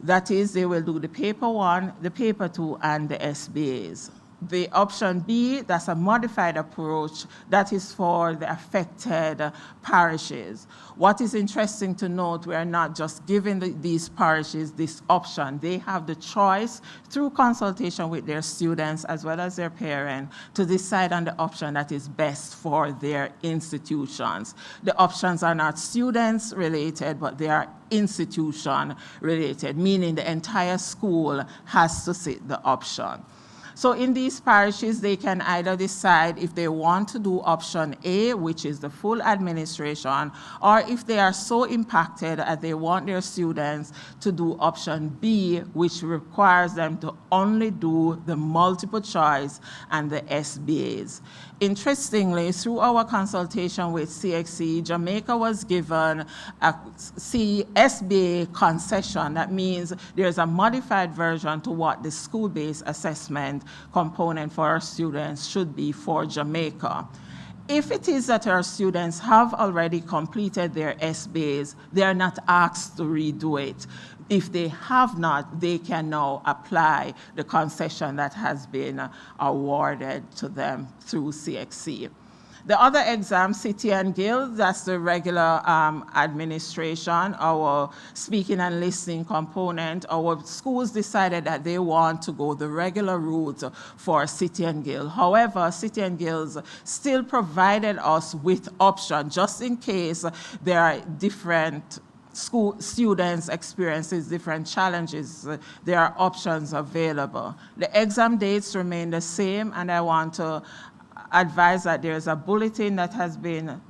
That is, they will do the paper 1, the paper 2, and the SBAs. The option B, that's a modified approach, that is for the affected parishes. What is interesting to note, we are not just giving these parishes this option. They have the choice, through consultation with their students as well as their parents, to decide on the option that is best for their institutions. The options are not students related, but they are institution related, meaning the entire school has to sit the option. So in these parishes, they can either decide if they want to do option A, which is the full administration, or if they are so impacted that they want their students to do option B, which requires them to only do the multiple choice and the SBAs. Interestingly, through our consultation with CXC, Jamaica was given a SBA concession. That means there's a modified version to what the school-based assessment component for our students should be for Jamaica. If it is that our students have already completed their SBAs, they are not asked to redo it. If they have not, they can now apply the concession that has been awarded to them through CXC. The other exam, City and Guild, that's the regular administration, our speaking and listening component. Our schools decided that they want to go the regular route for City and Guild. However, City and Guilds still provided us with options, just in case there are different school students experiences different challenges. There are options available. The exam dates remain the same, and I want to advise that there's a bulletin that has been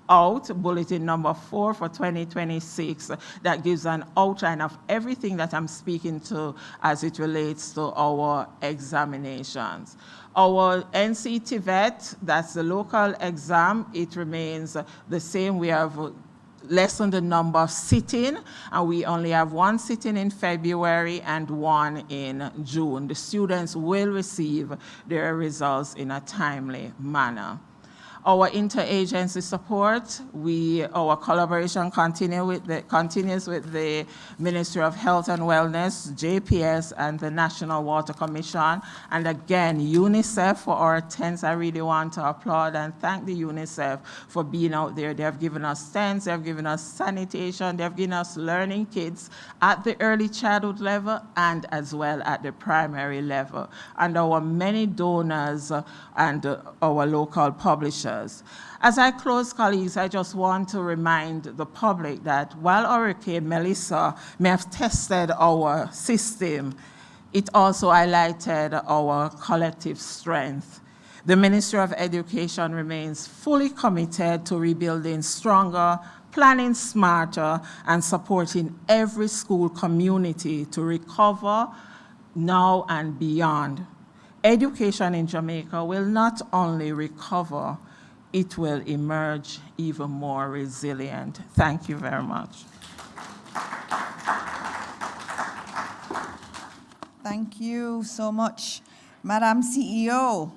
out, bulletin number 4 for 2026, that gives an outline of everything that I'm speaking to as it relates to our examinations. Our NC TVET, that's the local exam, it remains the same. We have lessen the number of sitting, and we only have one sitting in February and one in June. The students will receive their results in a timely manner. Our interagency support, our collaboration continues with the Ministry of Health and Wellness, JPS, and the National Water Commission. And again, UNICEF for our tents. I really want to applaud and thank the UNICEF for being out there. They have given us tents, they have given us sanitation, they have given us learning kits at the early childhood level and as well at the primary level. And our many donors and our local publishers. As I close, colleagues, I just want to remind the public that while Hurricane Melissa may have tested our system, it also highlighted our collective strength. The Ministry of Education remains fully committed to rebuilding stronger, planning smarter, and supporting every school community to recover now and beyond. Education in Jamaica will not only recover, it will emerge even more resilient. Thank you very much. Thank you so much, Madam CEO,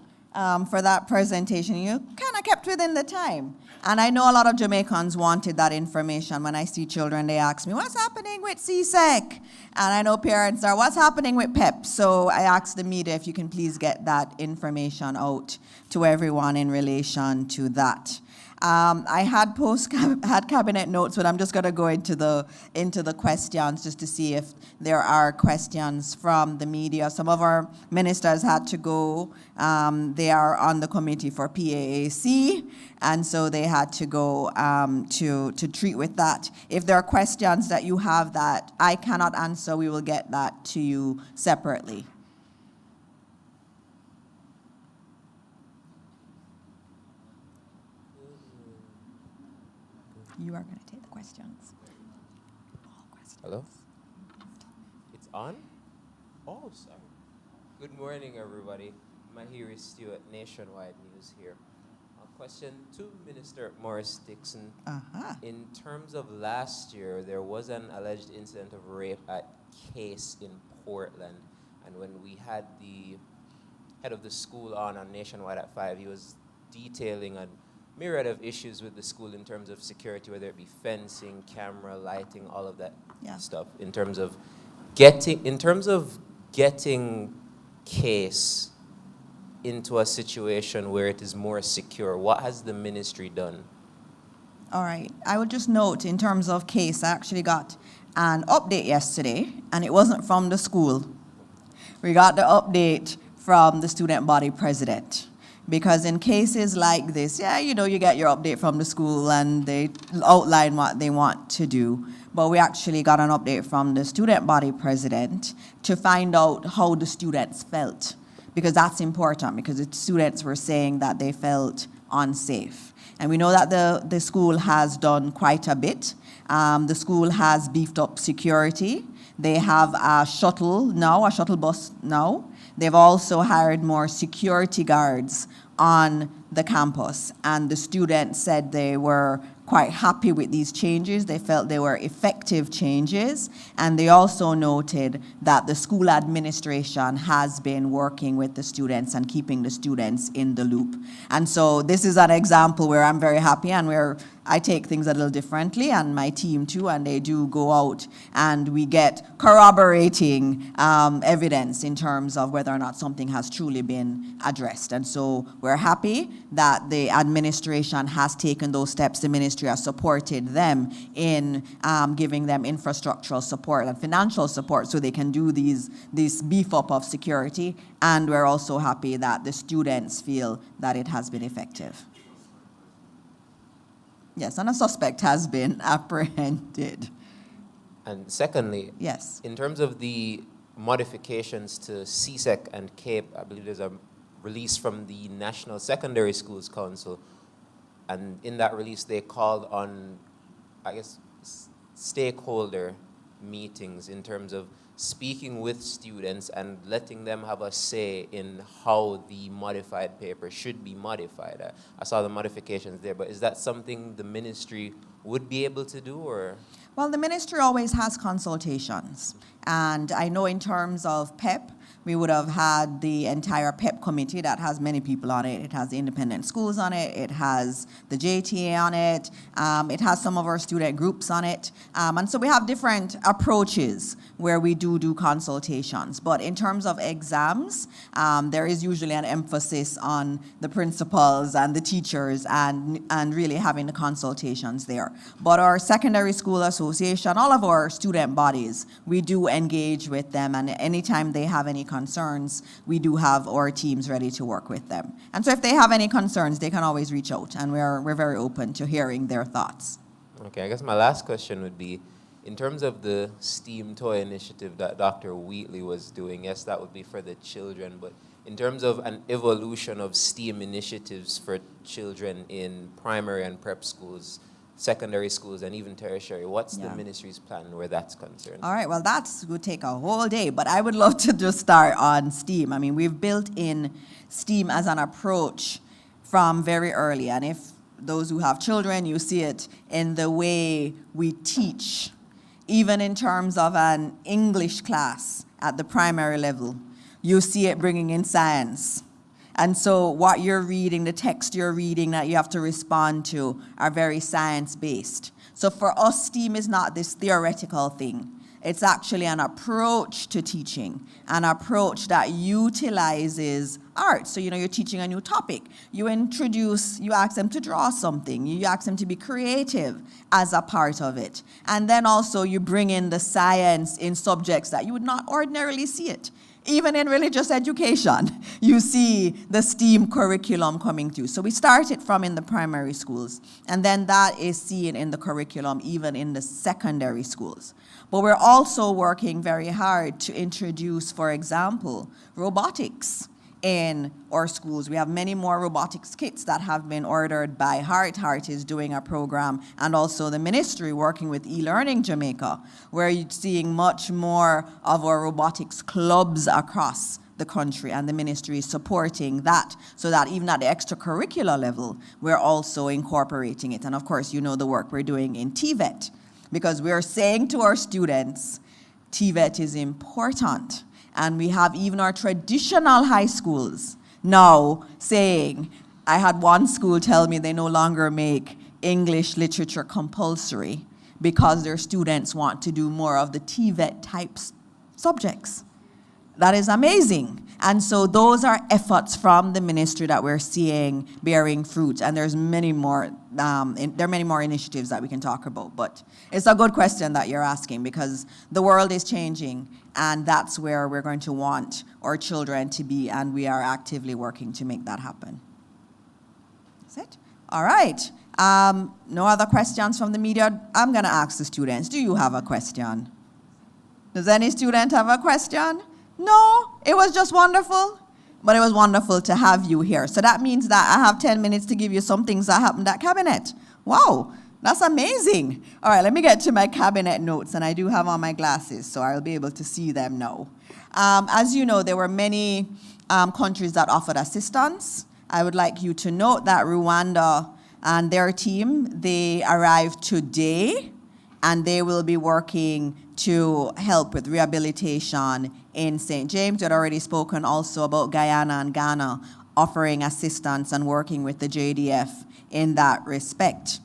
for that presentation. You kind of kept within the time. And I know a lot of Jamaicans wanted that information. When I see children, they ask me, what's happening with CSEC? And I know parents are, what's happening with PEP? So I asked the media if you can please get that information out to everyone in relation to that. I had cabinet notes, but I'm just going to go into the questions just to see if there are questions from the media. Some of our ministers had to go. They are on the committee for PAAC, and so they had to go to treat with that. If there are questions that you have that I cannot answer, we will get that to you separately. You are going to take the questions. All questions. Hello? It's on? Oh, sorry. Good morning, everybody. Mahiri Stewart, Nationwide News here. A question to Minister Morris Dixon. In terms of last year, there was an alleged incident of rape at Case in Portland. And when we had the head of the school on Nationwide at 5, he was detailing a myriad of issues with the school in terms of security, whether it be fencing, camera, lighting, all of that stuff. In terms of getting Case into a situation where it is more secure, what has the ministry done? All right. I would just note in terms of Case, I actually got an update yesterday, and it wasn't from the school. We got the update from the student body president. Because in cases like this, you get your update from the school and they outline what they want to do. But we actually got an update from the student body president to find out how the students felt. Because that's important, because the students were saying that they felt unsafe. And we know that the school has done quite a bit. The school has beefed up security. They have a shuttle bus now. They've also hired more security guards on the campus, and the students said they were quite happy with these changes. They felt they were effective changes, and they also noted that the school administration has been working with the students and keeping the students in the loop. And so this is an example where I'm very happy, and we're I take things a little differently, and my team too, and they do go out and we get corroborating evidence in terms of whether or not something has truly been addressed. And so we're happy that the administration has taken those steps. The ministry has supported them in giving them infrastructural support and financial support so they can do this beef up of security. And we're also happy that the students feel that it has been effective. Yes, and a suspect has been apprehended. And secondly, yes, in terms of the modifications to CSEC and CAPE, I believe there's a release from the National Secondary Schools Council, and in that release they called on, I guess, stakeholder meetings in terms of speaking with students and letting them have a say in how the modified paper should be modified. I saw the modifications there, but is that something the ministry would be able to do, or? Well, the ministry always has consultations. And I know in terms of PEP, we would have had the entire PEP committee that has many people on it. It has the independent schools on it. It has the JTA on it. It has some of our student groups on it. And so we have different approaches where we do consultations. But in terms of exams, there is usually an emphasis on the principals and the teachers and really having the consultations there. But our secondary school association, all of our student bodies, we do engage with them, and anytime they have any concerns, we do have our teams ready to work with them. And so if they have any concerns, they can always reach out, and we're very open to hearing their thoughts. Okay, I guess my last question would be, in terms of the STEAM toy initiative that Dr. Wheatley was doing, yes, that would be for the children, but in terms of an evolution of STEAM initiatives for children in primary and prep schools, secondary schools, and even tertiary, what's the ministry's plan where that's concerned? All right, well, that would take a whole day, but I would love to just start on STEAM. I mean, we've built in STEAM as an approach from very early, and if those who have children, you see it in the way we teach, even in terms of an English class at the primary level. You see it bringing in science. And so what you're reading, the text you're reading that you have to respond to are very science-based. So for us, STEAM is not this theoretical thing. It's actually an approach to teaching, an approach that utilizes art. So, you're teaching a new topic. You ask them to draw something. You ask them to be creative as a part of it. And then also you bring in the science in subjects that you would not ordinarily see it. Even in religious education, you see the STEAM curriculum coming through. So we start it from in the primary schools, and then that is seen in the curriculum even in the secondary schools. But we're also working very hard to introduce, for example, robotics in our schools. We have many more robotics kits that have been ordered by Heart. Heart is doing a program, and also the ministry working with eLearning Jamaica, where you're seeing much more of our robotics clubs across the country, and the ministry is supporting that, so that even at the extracurricular level, we're also incorporating it. And of course, the work we're doing in TVET, because we're saying to our students, TVET is important. And we have even our traditional high schools now saying, I had one school tell me they no longer make English literature compulsory because their students want to do more of the TVET type subjects. That is amazing. And so those are efforts from the ministry that we're seeing bearing fruit. And there's many more, there are many more initiatives that we can talk about. But it's a good question that you're asking, because the world is changing, and that's where we're going to want our children to be, and we are actively working to make that happen. That's it? All right. No other questions from the media? I'm going to ask the students. Do you have a question? Does any student have a question? No, it was just wonderful, but it was wonderful to have you here. So that means that I have 10 minutes to give you some things that happened at cabinet. Wow, that's amazing. All right, let me get to my cabinet notes, and I do have on my glasses, so I'll be able to see them now. As you know, there were many countries that offered assistance. I would like you to note that Rwanda and their team, they arrived today, and they will be working to help with rehabilitation in St. James. We had already spoken also about Guyana and Ghana offering assistance and working with the JDF in that respect.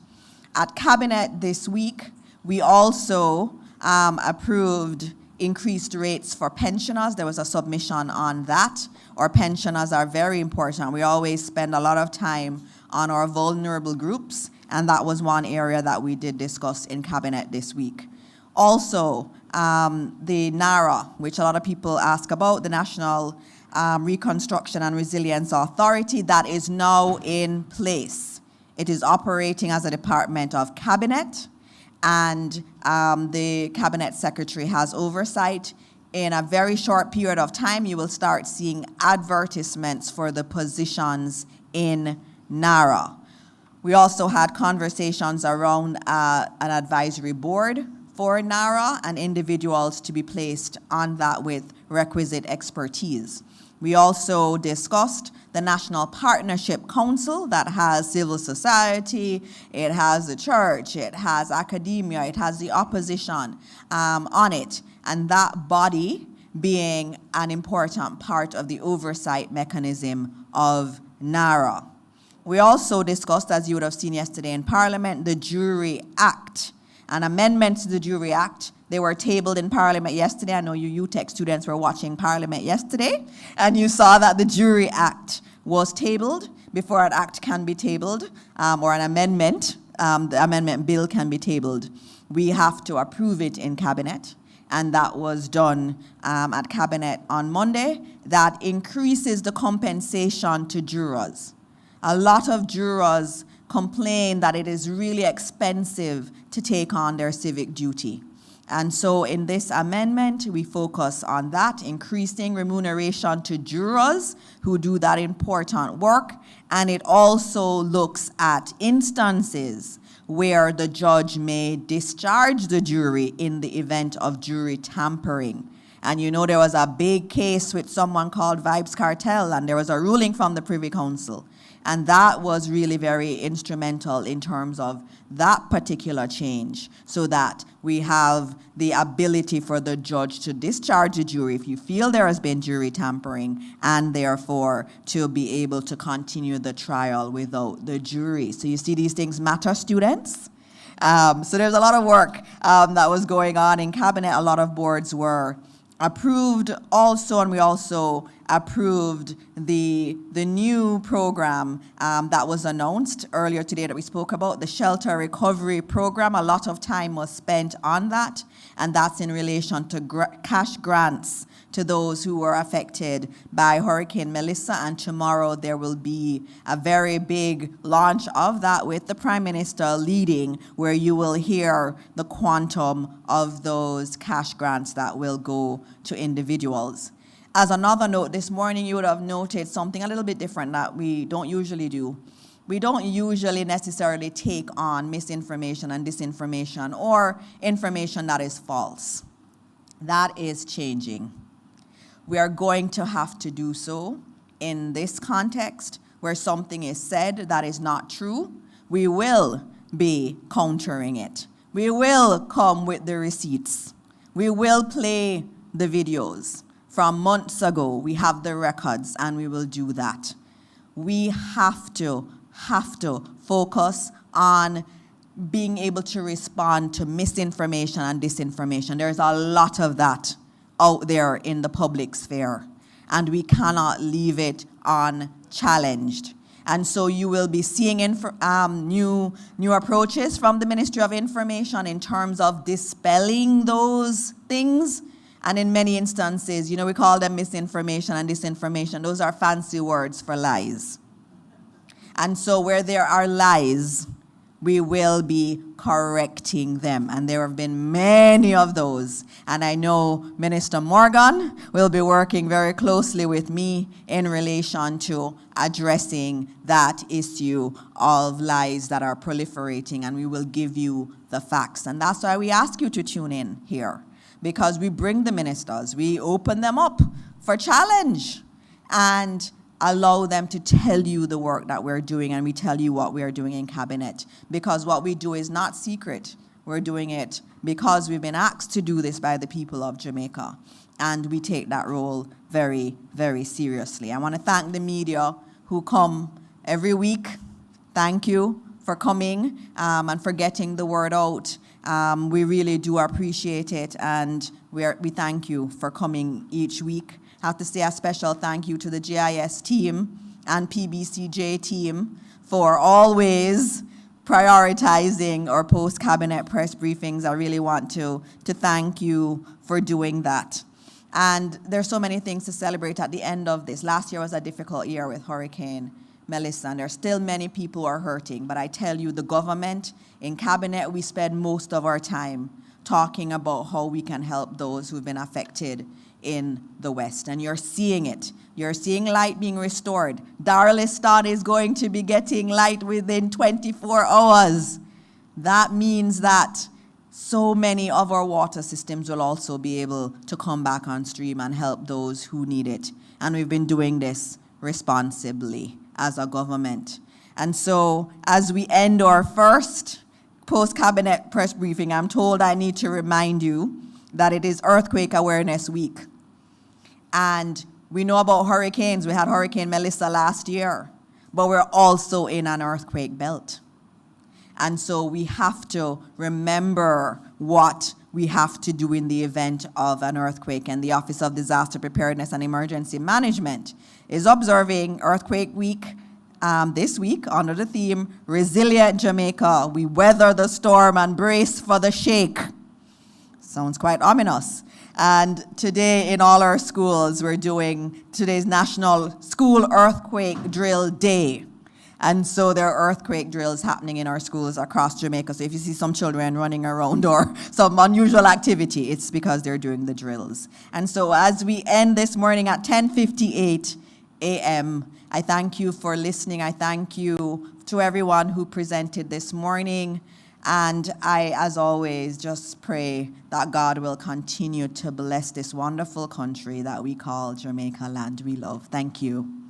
At Cabinet this week, we also approved increased rates for pensioners. There was a submission on that. Our pensioners are very important. We always spend a lot of time on our vulnerable groups, and that was one area that we did discuss in Cabinet this week. Also, the NARA, which a lot of people ask about, the National Reconstruction and Resilience Authority, that is now in place. It is operating as a department of Cabinet, and the Cabinet Secretary has oversight. In a very short period of time, you will start seeing advertisements for the positions in NARA. We also had conversations around an advisory board for NARA and individuals to be placed on that with requisite expertise. We also discussed the National Partnership Council that has civil society, it has the church, it has academia, it has the opposition on it, and that body being an important part of the oversight mechanism of NARA. We also discussed, as you would have seen yesterday in Parliament, the Jury Act. An amendment to the Jury Act. They were tabled in Parliament yesterday. I know you UTech students were watching Parliament yesterday, and you saw that the Jury Act was tabled. Before an act can be tabled, or an amendment, the amendment bill can be tabled, we have to approve it in Cabinet, and that was done at Cabinet on Monday. That increases the compensation to jurors. A lot of jurors complain that it is really expensive to take on their civic duty. And so in this amendment, we focus on that, increasing remuneration to jurors who do that important work. And it also looks at instances where the judge may discharge the jury in the event of jury tampering. And you know, there was a big case with someone called Vibes Cartel, and there was a ruling from the Privy Council. And that was really very instrumental in terms of that particular change, so that we have the ability for the judge to discharge the jury if you feel there has been jury tampering, and therefore to be able to continue the trial without the jury. So you see, these things matter, students. So there's a lot of work that was going on in Cabinet. A lot of boards were approved also, and we also approved the new program that was announced earlier today that we spoke about, the Shelter Recovery Program. A lot of time was spent on that, and that's in relation to cash grants to those who were affected by Hurricane Melissa. And tomorrow there will be a very big launch of that with the Prime Minister leading, where you will hear the quantum of those cash grants that will go to individuals. As another note, this morning you would have noted something a little bit different that we don't usually do. We don't usually necessarily take on misinformation and disinformation or information that is false. That is changing. We are going to have to do so in this context where something is said that is not true. We will be countering it. We will come with the receipts. We will play the videos. From months ago, we have the records, and we will do that. We have to focus on being able to respond to misinformation and disinformation. There's a lot of that out there in the public sphere, and we cannot leave it unchallenged. And so you will be seeing new approaches from the Ministry of Information in terms of dispelling those things. And in many instances, you know, we call them misinformation and disinformation. Those are fancy words for lies. And so where there are lies, we will be correcting them. And there have been many of those. And I know Minister Morgan will be working very closely with me in relation to addressing that issue of lies that are proliferating. And we will give you the facts. And that's why we ask you to tune in here, because we bring the ministers, we open them up for challenge and allow them to tell you the work that we're doing, and we tell you what we are doing in Cabinet. Because what we do is not secret. We're doing it because we've been asked to do this by the people of Jamaica. And we take that role very, very seriously. I want to thank the media who come every week. Thank you for coming and for getting the word out. We really do appreciate it, and we thank you for coming each week. I have to say a special thank you to the GIS team and PBCJ team for always prioritizing our post-cabinet press briefings. I really want to thank you for doing that. And there's so many things to celebrate at the end of this. Last year was a difficult year with Hurricane Melissa, and there's still many people who are hurting. But I tell you, the government, in cabinet, we spend most of our time talking about how we can help those who've been affected in the West. And you're seeing it. You're seeing light being restored. Darliston is going to be getting light within 24 hours. That means that so many of our water systems will also be able to come back on stream and help those who need it. And we've been doing this responsibly as a government. And so as we end our first post-cabinet press briefing, I'm told I need to remind you that it is Earthquake Awareness Week. And we know about hurricanes. We had Hurricane Melissa last year, but we're also in an earthquake belt. And so we have to remember what we have to do in the event of an earthquake. And the Office of Disaster Preparedness and Emergency Management is observing Earthquake Week this week under the theme, Resilient Jamaica. We weather the storm and brace for the shake. Sounds quite ominous. And today in all our schools, we're doing today's National School Earthquake Drill Day. And so there are earthquake drills happening in our schools across Jamaica. So if you see some children running around or some unusual activity, it's because they're doing the drills. And so as we end this morning at 10:58 a.m., I thank you for listening. I thank you to everyone who presented this morning. And I, as always, just pray that God will continue to bless this wonderful country that we call Jamaica land we love. Thank you.